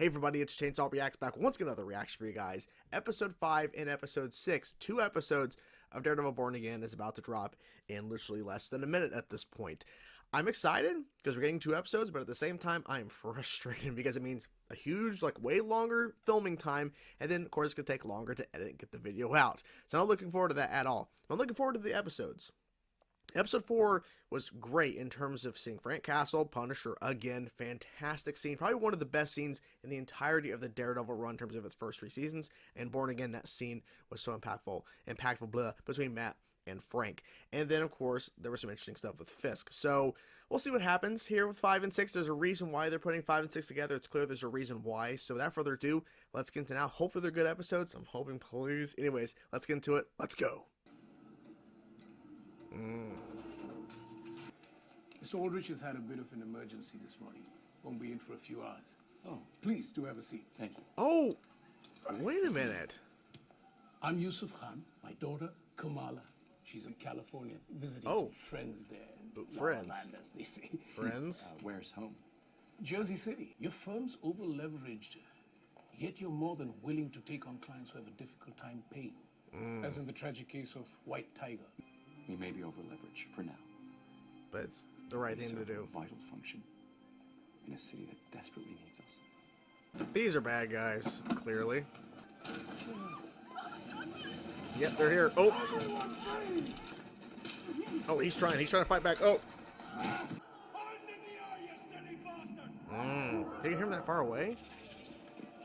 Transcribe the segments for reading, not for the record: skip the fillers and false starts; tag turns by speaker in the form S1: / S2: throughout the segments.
S1: Hey everybody, it's Chainsaw Reacts back once again, another reaction for you guys. Episode 5 and Episode 6, 2 episodes of Daredevil Born Again is about to drop in literally less than a minute at this point. I'm excited because we're getting 2 episodes, but at the same time, I'm frustrated because it means a huge, way longer filming time, and then, of course, it's going to take longer to edit and get the video out. So I'm not looking forward to that at all. I'm looking forward to the episodes. Episode 4 was great in terms of seeing Frank Castle, Punisher again, fantastic scene, probably one of the best scenes in the entirety of the Daredevil run in terms of its first 3 seasons, and Born Again, that scene was so impactful between Matt and Frank. And then, of course, there was some interesting stuff with Fisk. So, we'll see what happens here with 5 and 6. There's a reason why they're putting 5 and 6 together. It's clear there's a reason why. So, without further ado, let's get into now. Hopefully, they're good episodes. I'm hoping, please. Anyways, let's get into it. Let's go.
S2: Mr. Aldrich has had a bit of an emergency this morning. Won't be in for a few hours. Oh, please do have a seat. Thank you.
S1: Oh, wait a minute.
S2: I'm Yusuf Khan. My daughter, Kamala. She's in California visiting some friends there.
S1: Friends?
S2: Land, as they say.
S1: Friends?
S3: Where's home?
S2: Jersey City. Your firm's over-leveraged, yet you're more than willing to take on clients who have a difficult time paying. As in the tragic case of White Tiger.
S3: We may be over-leveraged for now.
S1: But it's the right thing to do.
S3: A vital function in a city that desperately needs us.
S1: These are bad guys, clearly. Yep, they're here. Oh! Oh, he's trying to fight back. Oh! You can hear him that far away?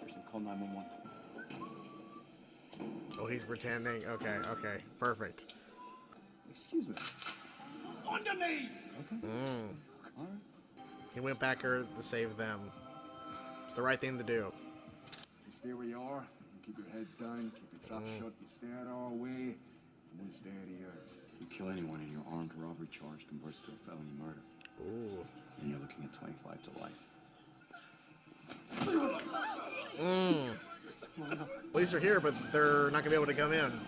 S3: Person, call 911.
S1: Oh, he's pretending. Okay, perfect.
S3: Excuse me.
S2: On your knees!
S3: Okay. All right.
S1: He went back here to save them. It's the right thing to do.
S4: You stay where you are, you keep your heads down, keep your trap shut, you stay out of our way, and we'll stay out of yours.
S3: You kill anyone and your armed robbery charge converts to a felony murder.
S1: Ooh.
S3: And you're looking at 25 to life.
S1: Police are here, but they're not gonna be able to come in.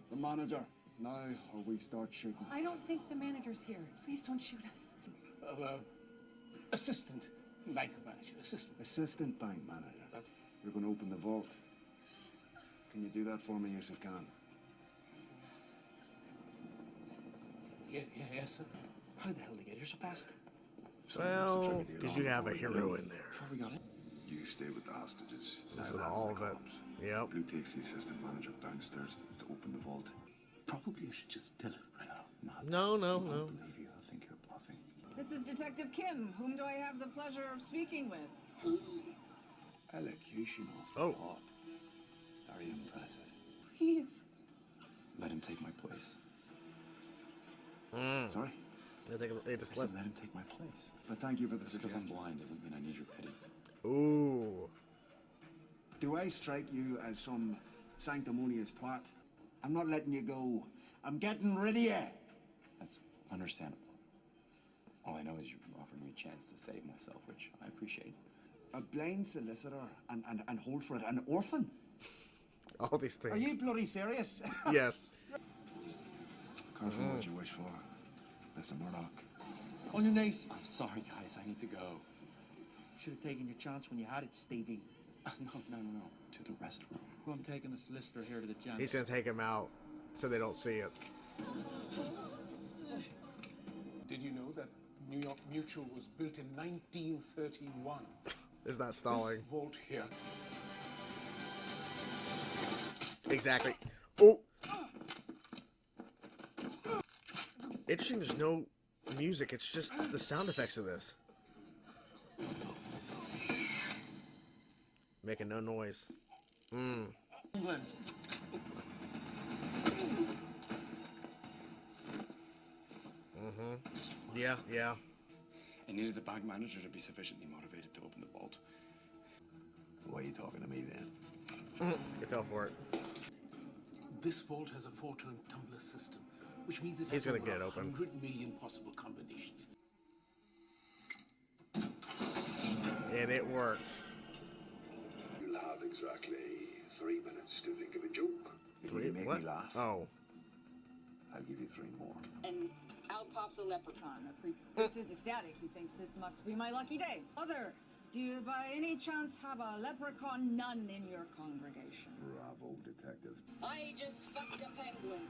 S4: The manager, now or we start shooting.
S5: I don't think the manager's here. Please don't shoot us.
S2: Assistant bank manager.
S4: Assistant bank manager. You're going to open the vault. Can you do that for me, Yusuf Khan?
S2: Yes, sir. How the hell did they get here so fast?
S1: Well, because you have a hero in there.
S3: We got it.
S4: You stay with the hostages.
S1: This is all of it. Yep.
S4: Blue takes the assistant manager downstairs to open the vault.
S3: Probably I should just tell it right now.
S1: No.
S3: I don't believe you. I think you're bluffing.
S5: This is Detective Kim. Whom do I have the pleasure of speaking with?
S4: Elocution off the
S1: Oh.
S4: top. Very impressive.
S5: Please.
S3: Let him take my place.
S4: Sorry?
S1: They just
S3: I said let him take my place.
S4: But thank you for the
S3: Just because I'm
S4: suggestion.
S3: blind doesn't mean I need your pity.
S1: Ooh.
S4: Do I strike you as some sanctimonious twat? I'm not letting you go. I'm getting rid of you.
S3: That's understandable. All I know is you offered me a chance to save myself, which I appreciate.
S4: A blind solicitor and hold for it, an orphan?
S1: All these things.
S4: Are you bloody serious?
S1: Yes.
S4: Careful what you wish for, Mr. Murdoch.
S6: On your knees.
S3: I'm sorry, guys. I need to go.
S6: Should have taken your chance when you had it, Stevie.
S3: No. To the restroom.
S6: Well, I'm taking a solicitor here to the gents.
S1: He's gonna take him out so they don't see it.
S2: Did you know that New York Mutual was built in 1931?
S1: It's not stalling.
S2: This vault here.
S1: Exactly. Oh! Interesting, there's no music. It's just the sound effects of this. Making no noise.
S2: England.
S1: Yeah.
S3: I needed the bank manager to be sufficiently motivated to open the vault.
S4: Why are you talking to me then?
S1: You fell for it.
S2: This vault has a 4-turn tumbler system, which means it
S1: He's
S2: has
S1: gonna
S2: over
S1: get it open.
S2: 100 million possible combinations.
S1: And it works.
S7: You'll have exactly 3 minutes to think of a joke.
S4: If you make
S1: What?
S4: me laugh,
S1: Oh.
S4: I'll give you 3 more.
S5: And out pops a leprechaun. A priest is ecstatic. He thinks this must be my lucky day. Other Do you by any chance have a leprechaun nun in your congregation?
S7: Bravo, detective.
S5: I just fucked a penguin.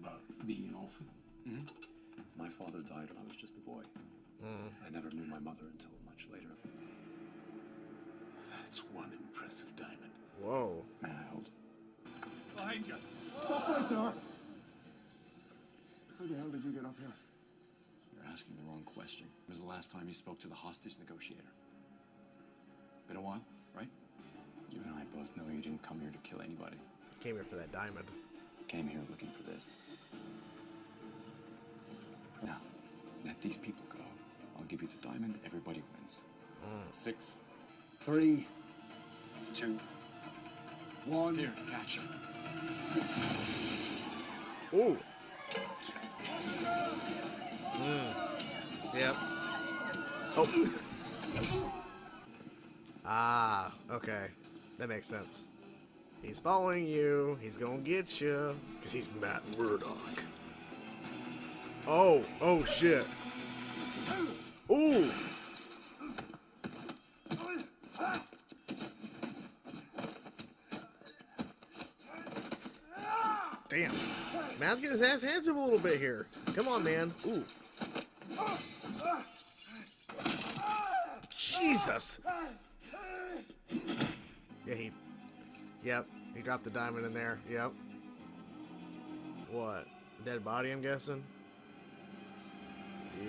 S2: About being an orphan.
S3: My father died when I was just a boy. I never knew my mother until much later.
S2: That's one impressive diamond.
S1: Whoa.
S3: May I hold?
S2: Behind you.
S4: Stop right there! How the hell did you get up here?
S3: You're asking the wrong question. When was the last time you spoke to the hostage negotiator? Been a while, right? You and I both know you didn't come here to kill anybody.
S1: Came here for that diamond.
S3: Came here looking for this. Now, let these people go. I'll give you the diamond. Everybody wins. 6,
S4: 3,
S3: 2,
S4: 1.
S3: here, catch him.
S1: Ooh. Yep. Oh. Ah, okay. That makes sense. He's following you. He's gonna get you. Because he's Matt Murdock. Oh. Oh, shit. Ooh. Damn. Matt's getting his ass hands up a little bit here. Come on, man. Ooh. Jesus. Yeah, Yep. He dropped the diamond in there. Yep. What? Dead body, I'm guessing?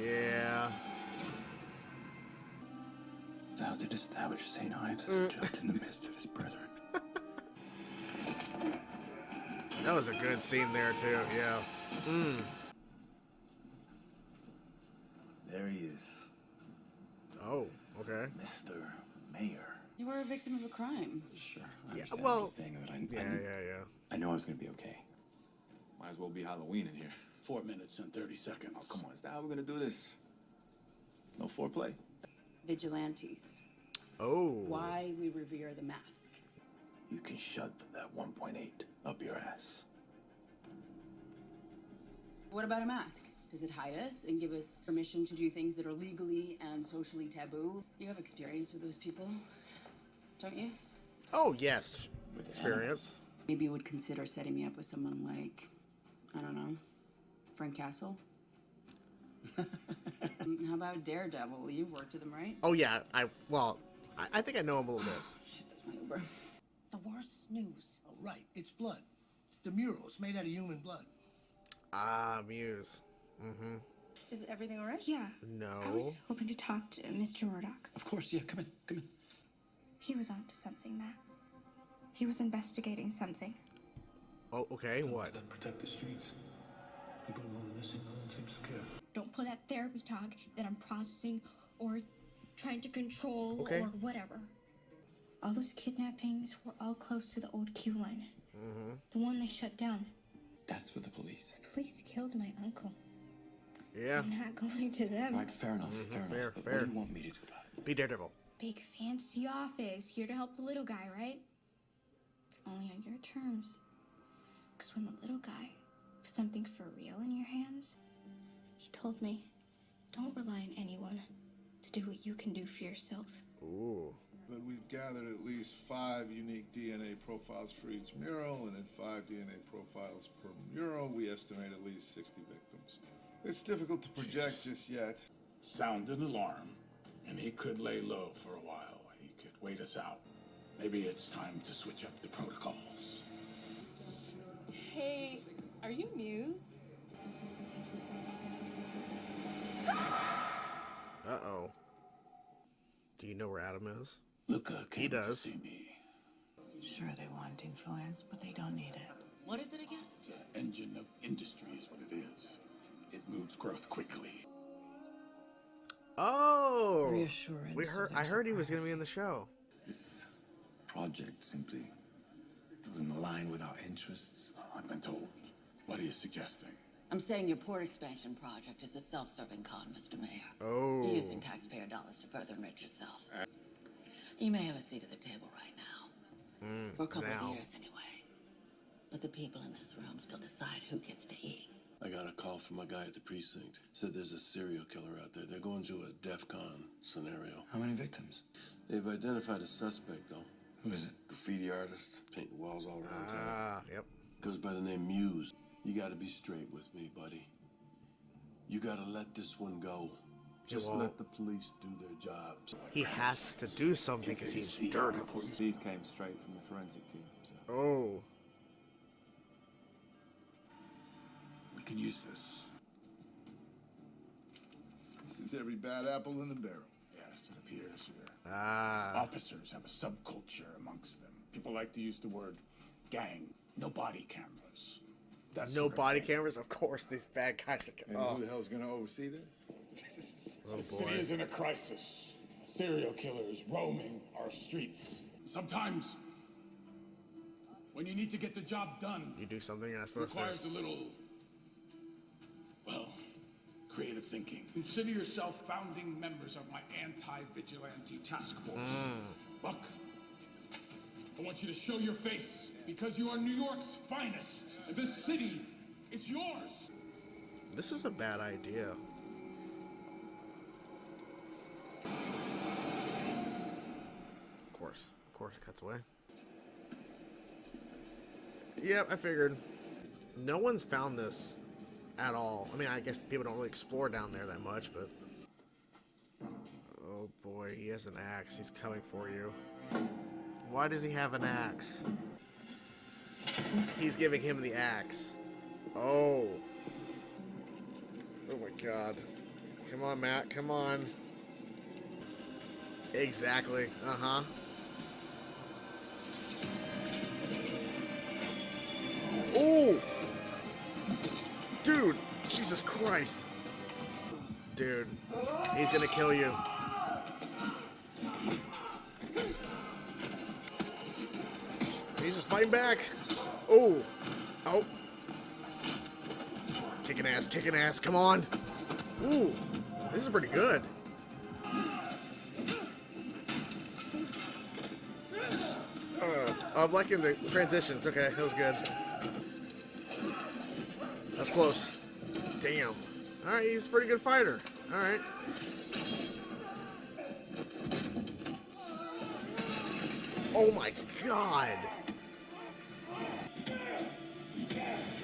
S1: Yeah.
S3: Thou didst establish St. Ives just in the midst of his brethren.
S1: That was a good scene there, too. Yeah.
S8: There he is,
S1: Oh, okay.
S8: Mr. Mayor.
S5: You were a victim of a crime.
S3: Sure. I
S1: Yeah,
S3: understand.
S1: well,
S3: I'm just saying that
S1: Yeah.
S3: I know I was going to be okay.
S8: Might as well be Halloween in here.
S2: 4 minutes and 30 seconds.
S8: Oh, come on, is that how we're gonna do this? No foreplay?
S5: Vigilantes.
S1: Oh.
S5: Why we revere the mask.
S8: You can shove that 1.8 up your ass.
S5: What about a mask? Does it hide us and give us permission to do things that are legally and socially taboo? You have experience with those people, don't you?
S1: Oh, yes.
S3: With
S1: Experience.
S5: Maybe you would consider setting me up with someone like, I don't know, Frank Castle? How about Daredevil? You've worked with him, right?
S1: Oh, yeah. I think I know him a little bit.
S5: Shit, that's my Uber.
S9: The worst news. Oh, right. It's blood. It's the mural. It's made out of human blood.
S1: Ah, Muse. Mm-hmm.
S10: Is everything all right?
S11: Yeah.
S1: No.
S11: I was hoping to talk to Mr. Murdoch.
S3: Of course, yeah, come in.
S11: He was onto something, Matt. He was investigating something.
S1: Oh, okay. What?
S2: To protect the streets. People are going missing. No one seems to care.
S11: Don't pull that therapy talk that I'm processing or trying to control
S1: Okay.
S11: or whatever. All those kidnappings were all close to the old queue line.
S1: Mm-hmm.
S11: The one they shut down.
S3: That's for the police.
S11: The police killed my uncle.
S1: Yeah.
S11: I'm not going to them.
S3: All right, fair enough, fair enough.
S1: Fair,
S3: But
S1: fair.
S3: what do you want me to do about it?
S1: Be Daredevil.
S11: Big fancy office, here to help the little guy, right? Only on your terms. Because when the little guy put something for real in your hands, he told me, don't rely on anyone to do what you can do for yourself.
S1: Ooh.
S12: But we've gathered at least 5 unique DNA profiles for each mural, and in 5 DNA profiles per mural, we estimate at least 60 victims. It's difficult to project just yet.
S2: Sound an alarm, and he could lay low for a while. He could wait us out. Maybe it's time to switch up the protocols.
S10: Hey, are you Muse?
S1: Uh-oh. Do you know where Adam is?
S2: Luca came
S1: He
S2: to
S1: does.
S2: see me.
S10: Sure, they want influence, but they don't need it.
S5: What is it again?
S2: It's an engine of industry is what it is. It moves growth quickly.
S1: Oh.
S10: Reassurance.
S1: I heard he was going to be in the show.
S3: This project simply doesn't align with our interests.
S2: I've been told. What are you suggesting?
S5: I'm saying your port expansion project is a self-serving con, Mr. Mayor.
S1: Oh.
S5: You're using taxpayer dollars to further enrich yourself. You may have a seat at the table right now. For a couple
S1: now.
S5: of years, anyway. But the people in this room still decide who gets to eat.
S13: I got a call from a guy at the precinct. Said there's a serial killer out there. They're going to a DEF CON scenario.
S3: How many victims?
S13: They've identified a suspect, though.
S3: Who is it?
S13: Graffiti artist, painting walls all around town.
S1: Ah, yep.
S13: Goes by the name Muse. You gotta be straight with me, buddy. You gotta let this one go. Just let the police do their jobs.
S1: He has to do something because he's Daredevil.
S6: These came straight from the forensic team. So.
S1: Oh.
S8: We can use this.
S12: This is every bad apple in the barrel.
S8: Yes, it appears here.
S1: Ah.
S8: Officers have a subculture amongst them. People like to use the word gang. No body cameras. That
S1: No
S8: sort of
S1: body
S8: thing.
S1: cameras? Of course, these bad guys are...
S12: And who the hell's gonna oversee this?
S1: Oh,
S8: The
S1: boy.
S8: city is in a crisis. Serial killers roaming our streets. Sometimes, when you need to get the job done,
S1: You do something you're not
S8: it
S1: supposed to.
S8: requires a little, well, creative thinking. Consider yourself founding members of my anti-vigilante task force. Buck, I want you to show your face because you are New York's finest. And this city is yours.
S1: This is a bad idea. Of course it cuts away. Yep, I figured. No one's found this at all. I mean, I guess people don't really explore down there that much, but... Oh boy, he has an axe. He's coming for you. Why does he have an axe? He's giving him the axe. Oh. Oh my god. Come on, Matt. Come on. Exactly. Uh-huh. Oh! Dude! Jesus Christ. Dude. He's gonna kill you. He's just fighting back. Oh. Oh. Kicking ass. Come on. Ooh. This is pretty good. I'm liking the transitions. Okay, that was good. That's close. Damn. Alright, he's a pretty good fighter. Alright. Oh my god.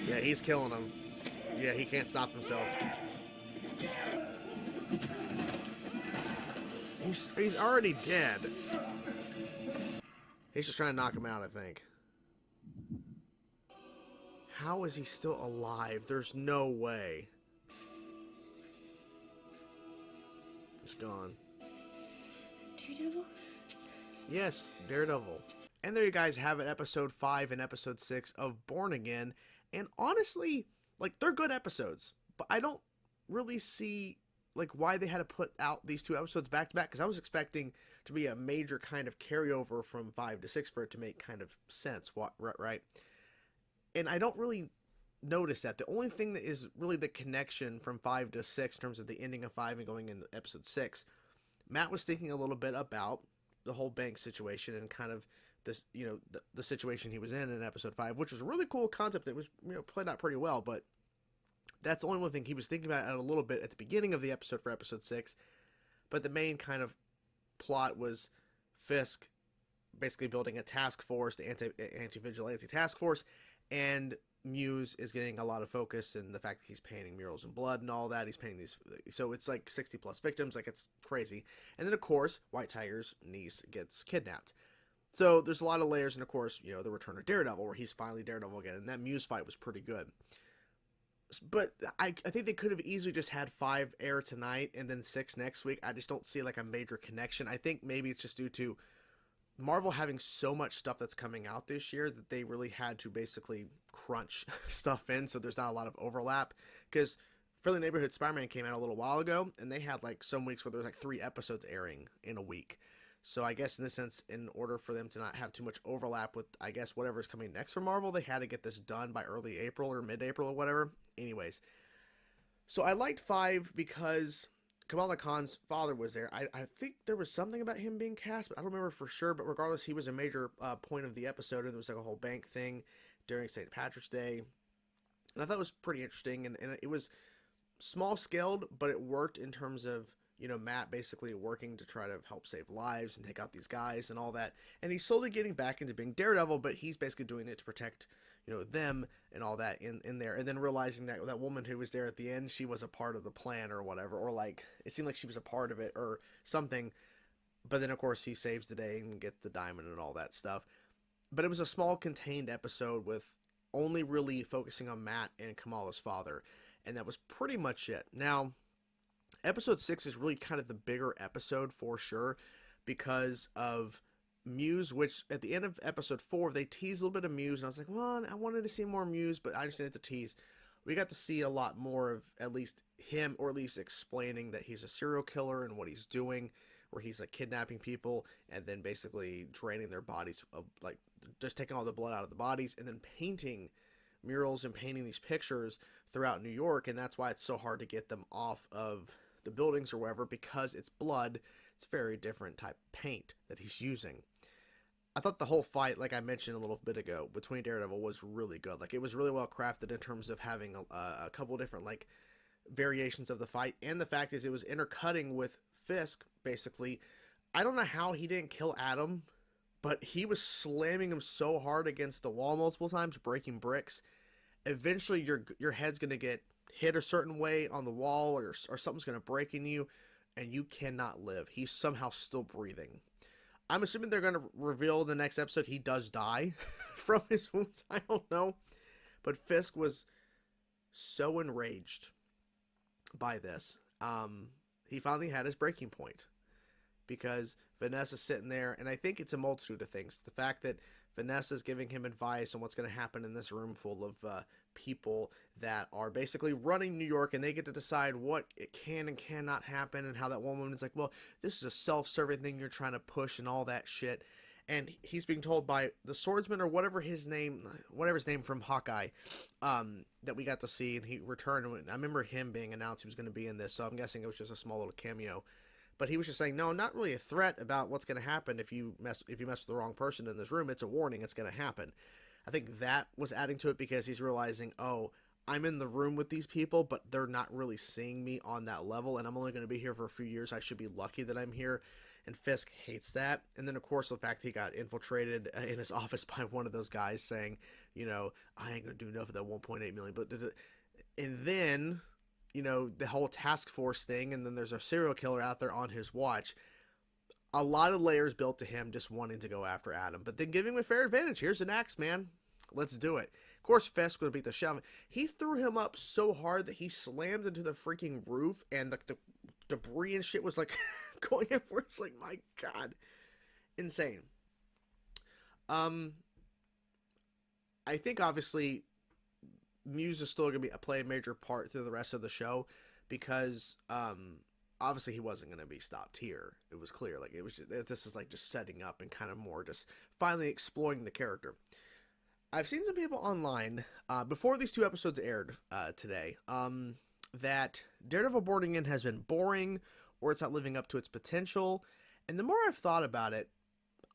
S1: Yeah, he's killing him. Yeah, he can't stop himself. He's already dead. He's just trying to knock him out, I think. How is he still alive? There's no way. He's gone.
S11: Daredevil?
S1: Yes, Daredevil. And there you guys have it, episode 5 and episode 6 of Born Again. And honestly, like, they're good episodes, but I don't really see, like, why they had to put out these two episodes back to back, because I was expecting to be a major kind of carryover from 5 to 6 for it to make kind of sense, right? And I don't really notice that. The only thing that is really the connection from 5 to 6 in terms of the ending of 5 and going into episode 6, Matt was thinking a little bit about the whole bank situation and kind of this, you know, the situation he was in episode 5, which was a really cool concept that was, you know, played out pretty well, but that's the only one thing he was thinking about a little bit at the beginning of the episode for episode 6. But the main kind of plot was Fisk basically building a task force, the anti-vigilante task force, and Muse is getting a lot of focus in the fact that he's painting murals in blood and all that. He's painting these, so it's like 60 plus victims, like it's crazy. And then of course, White Tiger's niece gets kidnapped. So there's a lot of layers, and of course, you know, the return of Daredevil, where he's finally Daredevil again, and that Muse fight was pretty good. But I think they could have easily just had 5 air tonight and then 6 next week. I just don't see like a major connection. I think maybe it's just due to Marvel having so much stuff that's coming out this year that they really had to basically crunch stuff in, so there's not a lot of overlap. Because Friendly Neighborhood Spider-Man came out a little while ago, and they had like some weeks where there was like 3 episodes airing in a week. So I guess in this sense, in order for them to not have too much overlap with, I guess, whatever's coming next for Marvel, they had to get this done by early April or mid-April or whatever. Anyways, so I liked 5 because Kamala Khan's father was there. I think there was something about him being cast, but I don't remember for sure. But regardless, he was a major point of the episode, and there was like a whole bank thing during St. Patrick's Day. And I thought it was pretty interesting, and it was small scaled, but it worked in terms of, you know, Matt basically working to try to help save lives and take out these guys and all that. And he's slowly getting back into being Daredevil, but he's basically doing it to protect, you know, them and all that in there. And then realizing that that woman who was there at the end, she was a part of the plan or whatever, or like it seemed like she was a part of it or something. But then of course he saves the day and gets the diamond and all that stuff. But it was a small contained episode with only really focusing on Matt and Kamala's father. And that was pretty much it. Now, episode 6 is really kind of the bigger episode for sure because of Muse, which at the end of episode 4, they teased a little bit of Muse. And I was like, well, I wanted to see more Muse, but I understand it's a tease. We got to see a lot more of at least him, or at least explaining that he's a serial killer and what he's doing, where he's like kidnapping people and then basically draining their bodies, of, like just taking all the blood out of the bodies and then painting murals and painting these pictures throughout New York. And that's why it's so hard to get them off of the buildings or whatever, because it's blood. It's a very different type of paint that he's using. I thought the whole fight, like I mentioned a little bit ago, between Daredevil was really good. Like, it was really well crafted in terms of having a couple different like variations of the fight, and the fact is it was intercutting with Fisk basically. I don't know how he didn't kill Adam, but he was slamming him so hard against the wall multiple times, breaking bricks. Eventually your head's going to get hit a certain way on the wall, or something's going to break in you, and you cannot live. He's somehow still breathing. I'm assuming they're going to reveal in the next episode he does die from his wounds. I don't know. But Fisk was so enraged by this. He finally had his breaking point, because Vanessa's sitting there, and I think it's a multitude of things. The fact that Vanessa's giving him advice on what's going to happen in this room full of people that are basically running New York, and they get to decide what it can and cannot happen, and how that one woman is like, well, this is a self-serving thing you're trying to push and all that shit. And he's being told by the swordsman, or whatever his name from Hawkeye, that we got to see, and he returned. I remember him being announced he was going to be in this, so I'm guessing it was just a small little cameo. But he was just saying, no, not really a threat about what's going to happen if you mess with the wrong person in this room. It's a warning. It's going to happen. I think that was adding to it, because he's realizing, oh, I'm in the room with these people, but they're not really seeing me on that level, and I'm only going to be here for a few years. I should be lucky that I'm here. And Fisk hates that. And then, of course, the fact he got infiltrated in his office by one of those guys saying, you know, I ain't going to do enough of that 1.8 million. And then, you know, the whole task force thing, and then there's a serial killer out there on his watch. A lot of layers built to him just wanting to go after Adam, but then giving him a fair advantage. Here's an axe, man. Let's do it. Of course, Fisk would beat the shit out of him. He threw him up so hard that he slammed into the freaking roof, and the debris and shit was like going everywhere. It's like, my God, insane. I think obviously Muse is still going to play a major part through the rest of the show, because obviously he wasn't going to be stopped here. It was clear. Like, it was just, this is like just setting up and kind of more just finally exploring the character. I've seen some people online before these 2 episodes aired today that Daredevil Born Again has been boring, or it's not living up to its potential. And the more I've thought about it,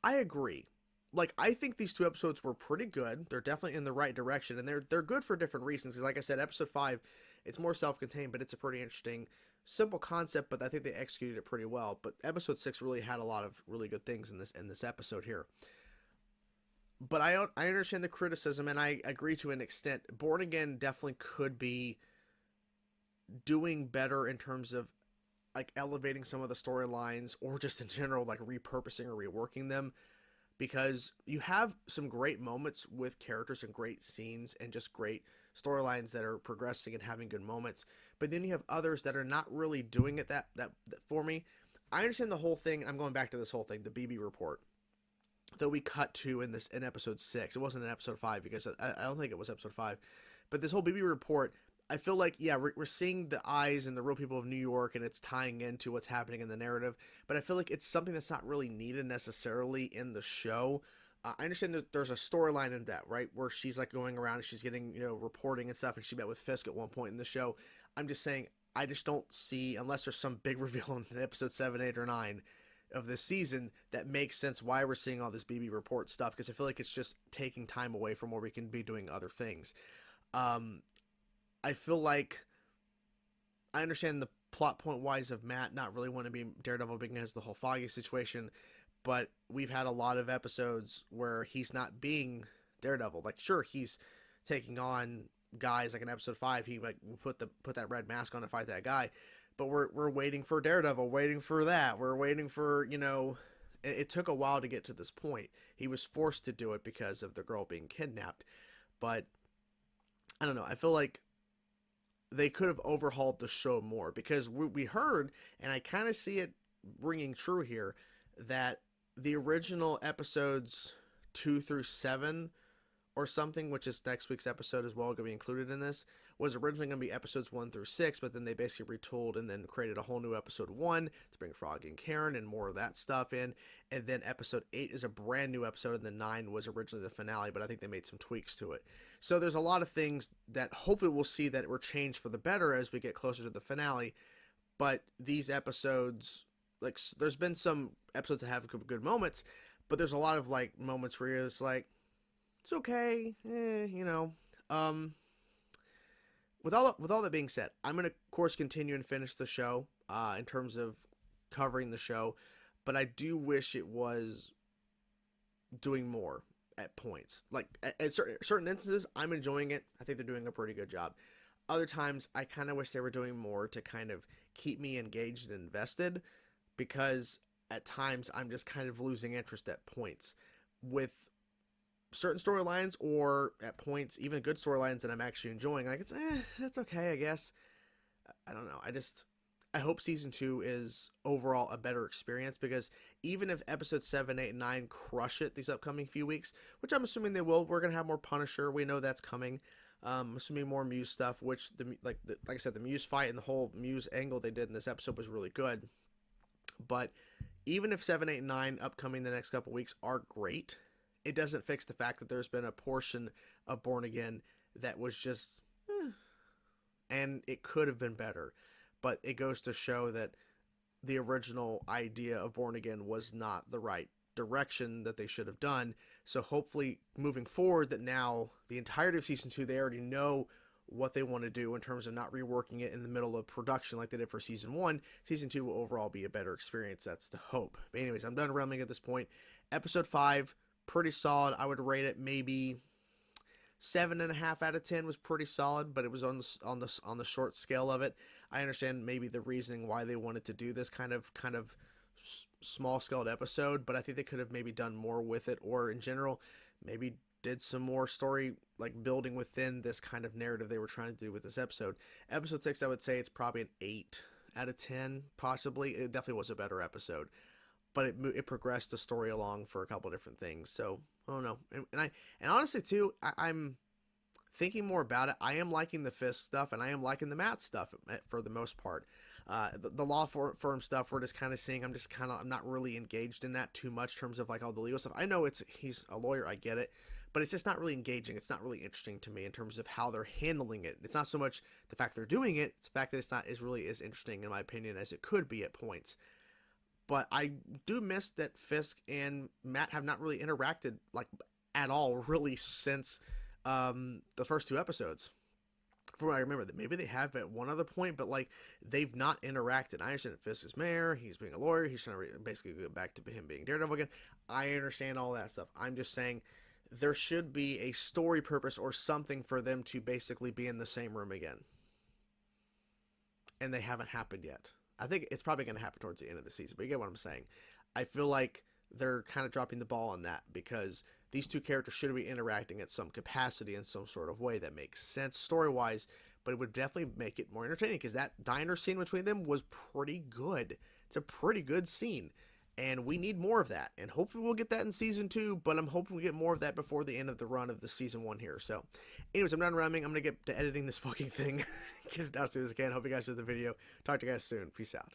S1: I agree. Like, I think these 2 episodes were pretty good. They're definitely in the right direction, and they're good for different reasons. Because, like I said, episode 5, it's more self-contained, but it's a pretty interesting, simple concept. But I think they executed it pretty well. But episode 6 really had a lot of really good things in this episode here. But I understand the criticism, and I agree to an extent. Born Again definitely could be doing better in terms of like elevating some of the storylines, or just in general like repurposing or reworking them, because you have some great moments with characters and great scenes and just great storylines that are progressing and having good moments, but then you have others that are not really doing it that for me. I understand the whole thing. I'm going back to this whole thing, the BB report that we cut to in episode 6. It wasn't in episode 5, because I don't think it was episode 5, but this whole BB report, I feel like, yeah, we're seeing the eyes and the real people of New York, and it's tying into what's happening in the narrative, but I feel like it's something that's not really needed necessarily in the show. I understand that there's a storyline in that, right, where she's like going around and she's getting, you know, reporting and stuff, and she met with Fisk at one point in the show. I'm just saying, I just don't see, unless there's some big reveal in episode 7, 8, or 9 of this season that makes sense why we're seeing all this BB report stuff, because I feel like it's just taking time away from where we can be doing other things. I feel like I understand the plot point wise of Matt not really wanting to be Daredevil because of the whole Foggy situation, but we've had a lot of episodes where he's not being Daredevil. Like, sure, he's taking on guys, like in episode 5, he like put that red mask on to fight that guy, but we're waiting for Daredevil, waiting for that. We're waiting for, you know, it took a while to get to this point. He was forced to do it because of the girl being kidnapped, but I don't know. I feel like they could have overhauled the show more, because we heard, and I kind of see it ringing true here, that the original episodes 2 through 7 or something, which is next week's episode as well, going to be included in this, was originally going to be episodes 1 through 6, but then they basically retooled and then created a whole new episode 1 to bring Froggy and Karen and more of that stuff in, and then episode 8 is a brand new episode, and then 9 was originally the finale, but I think they made some tweaks to it. So there's a lot of things that hopefully we'll see that were changed for the better as we get closer to the finale, but these episodes, like, there's been some episodes that have good moments, but there's a lot of like moments where you're just like, it's okay, you know. With all that being said, I'm gonna, of course, continue and finish the show in terms of covering the show, but I do wish it was doing more at points. Like at certain instances, I'm enjoying it. I think they're doing a pretty good job. Other times, I kind of wish they were doing more to kind of keep me engaged and invested, because at times I'm just kind of losing interest at points with certain storylines, or at points even good storylines that I'm actually enjoying. Like, that's okay, I guess. I don't know. I hope season 2 is overall a better experience, because even if episodes 7, 8, and 9 crush it these upcoming few weeks, which I'm assuming they will, we're gonna have more Punisher. We know that's coming. Assuming more Muse stuff, which like I said, the Muse fight and the whole Muse angle they did in this episode was really good. But even if 7, 8, and 9 upcoming the next couple weeks are great, it doesn't fix the fact that there's been a portion of Born Again that was just, and it could have been better. But it goes to show that the original idea of Born Again was not the right direction that they should have done. So hopefully moving forward, that now the entirety of season 2, they already know what they want to do in terms of not reworking it in the middle of production like they did for season 1. Season 2 will overall be a better experience. That's the hope. But anyways, I'm done rambling at this point. Episode 5, pretty solid. I would rate it maybe 7.5 out of 10. Was pretty solid, but it was on the short scale of it. I understand maybe the reasoning why they wanted to do this kind of small scaled episode, but I think they could have maybe done more with it, or in general maybe did some more story like building within this kind of narrative they were trying to do with this episode. Episode 6, I would say it's probably an 8 out of 10, possibly. It definitely was a better episode, but it progressed the story along for a couple different things. So I don't know, and honestly too, I'm thinking more about it. I am liking the Fisk stuff, and I am liking the Matt stuff for the most part. The law firm stuff, we're just kind of seeing. I'm not really engaged in that too much in terms of like all the legal stuff. I know he's a lawyer, I get it, but it's just not really engaging. It's not really interesting to me in terms of how they're handling it. It's not so much the fact they're doing it; it's the fact that it's not really as interesting, in my opinion, as it could be at points. But I do miss that Fisk and Matt have not really interacted like at all, really, since the first 2 episodes. From what I remember, that maybe they have at one other point, but like they've not interacted. I understand that Fisk is mayor, he's being a lawyer, he's trying to basically go back to him being Daredevil again. I understand all that stuff. I'm just saying there should be a story purpose or something for them to basically be in the same room again, and they haven't happened yet. I think it's probably going to happen towards the end of the season, but you get what I'm saying. I feel like they're kind of dropping the ball on that, because these 2 characters should be interacting at some capacity in some sort of way that makes sense story-wise, but it would definitely make it more entertaining, because that diner scene between them was pretty good. It's a pretty good scene, and we need more of that, and hopefully we'll get that in season 2, but I'm hoping we get more of that before the end of the run of the season 1 here. So anyways, I'm done rhyming. I'm going to get to editing this fucking thing. Get it out as soon as I can. Hope you guys enjoyed the video. Talk to you guys soon. Peace out.